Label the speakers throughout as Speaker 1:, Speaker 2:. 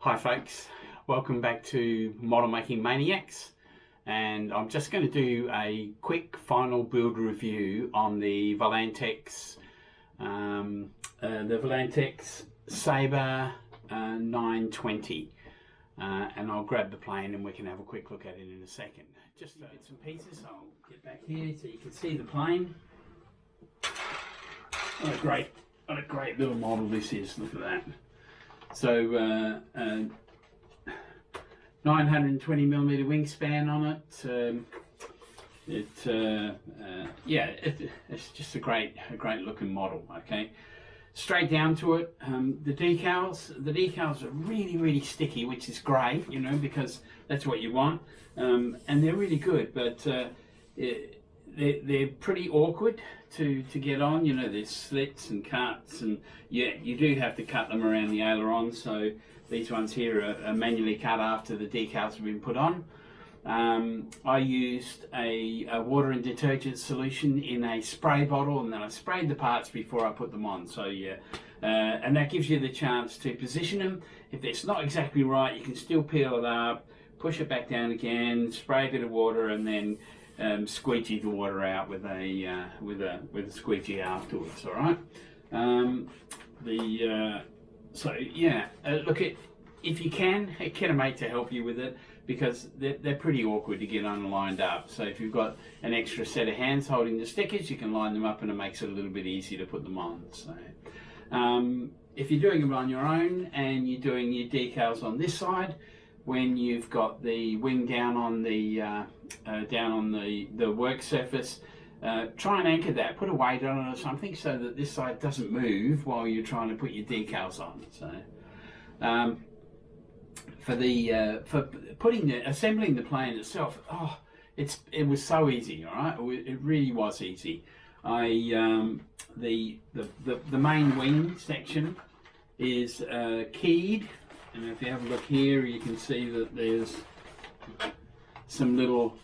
Speaker 1: Hi folks, welcome back to Model Making Maniacs, and I'm just going to do a quick final build review on the Volantex Saber 920, and I'll grab the plane and we can have a quick look at it in a second. Just bits and pieces. I'll get back here so you can see the plane. What a great little model this is. Look at that. So 920mm wingspan on it. It's just a great looking model. Okay, straight down to it. The decals are really sticky, which is great, you know, because that's what you want, and they're really good, but they're pretty awkward to get on. You know, there's slits and cuts, and yeah, you do have to cut them around the aileron. So these ones here are manually cut after the decals have been put on. I used a water and detergent solution in a spray bottle, and then I sprayed the parts before I put them on. So yeah, and that gives you the chance to position them. If it's not exactly right, you can still peel it up, push it back down again, spray a bit of water, and then squeegee the water out with a squeegee afterwards. All right. So yeah, look at, if you can, get a mate to help you with it, because they're pretty awkward to get on lined up. So if you've got an extra set of hands holding the stickers, you can line them up and it makes it a little bit easier to put them on. So if you're doing them on your own and you're doing your decals on this side, when you've got the wing down on the work surface, try and anchor that, put a weight on it or something, so that this side doesn't move while you're trying to put your decals on. So for assembling the plane itself, it was so easy. All right, it really was easy. The main wing section is keyed, and if you have a look here, you can see that there's some little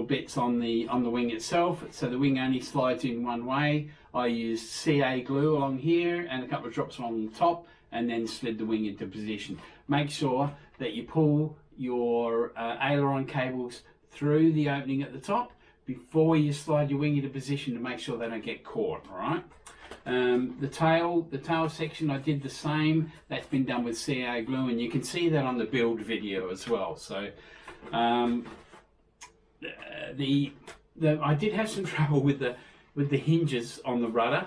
Speaker 1: bits on the wing itself. So the wing only slides in one way. I used CA glue along here and a couple of drops along the top, and then slid the wing into position. Make sure that you pull your aileron cables through the opening at the top before you slide your wing into position, to make sure they don't get caught. All right. The tail section, I did the same. That's been done with CA glue, and you can see that on the build video as well. So I did have some trouble with the hinges on the rudder.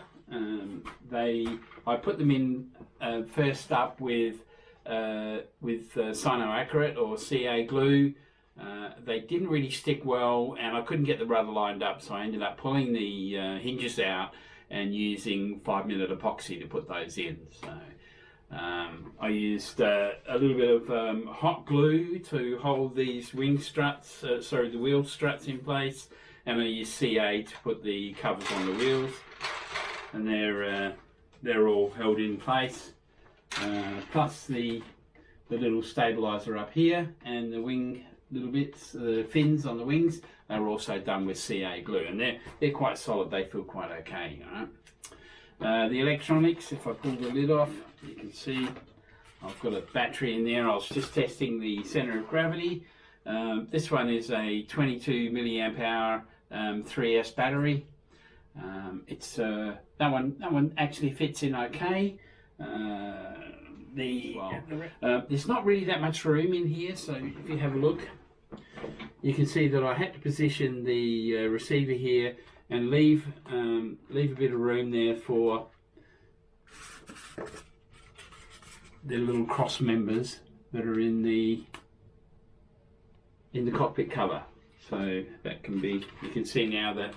Speaker 1: I put them in first up with Sino Accurate or CA glue. They didn't really stick well, and I couldn't get the rudder lined up, so I ended up pulling the hinges out and using 5-minute epoxy to put those in. So I used a little bit of hot glue to hold these wing struts, the wheel struts in place, and I used CA to put the covers on the wheels, and they're all held in place. Plus the little stabilizer up here, and the wing little bits, the fins on the wings, they were also done with CA glue, and they're quite solid. They feel quite okay. All right? The electronics, if I pull the lid off, you can see I've got a battery in there. I was just testing the center of gravity. This one is a 22 milliamp hour 3S battery. That one actually fits in okay. There's not really that much room in here, so if you have a look, you can see that I had to position the receiver here and leave a bit of room there for the little cross members that are in the cockpit cover. So that can be, you can see now that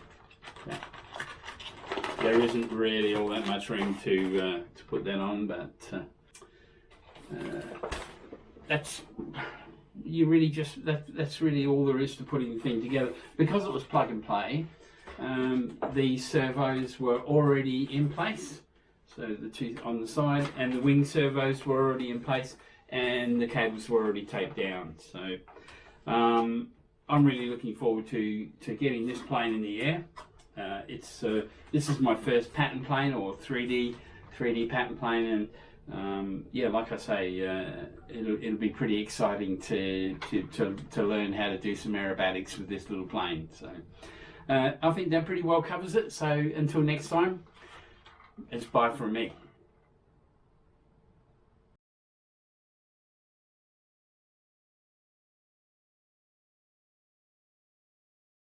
Speaker 1: there isn't really all that much room to put that on, but that's really all there is to putting the thing together. Because it was plug and play, the servos were already in place, so the two on the side, and the wing servos were already in place, and the cables were already taped down. So I'm really looking forward to getting this plane in the air. This is my first pattern plane, or 3D pattern plane, and yeah, like I say, it'll be pretty exciting to learn how to do some aerobatics with this little plane. So I think that pretty well covers it. So until next time, it's bye from me.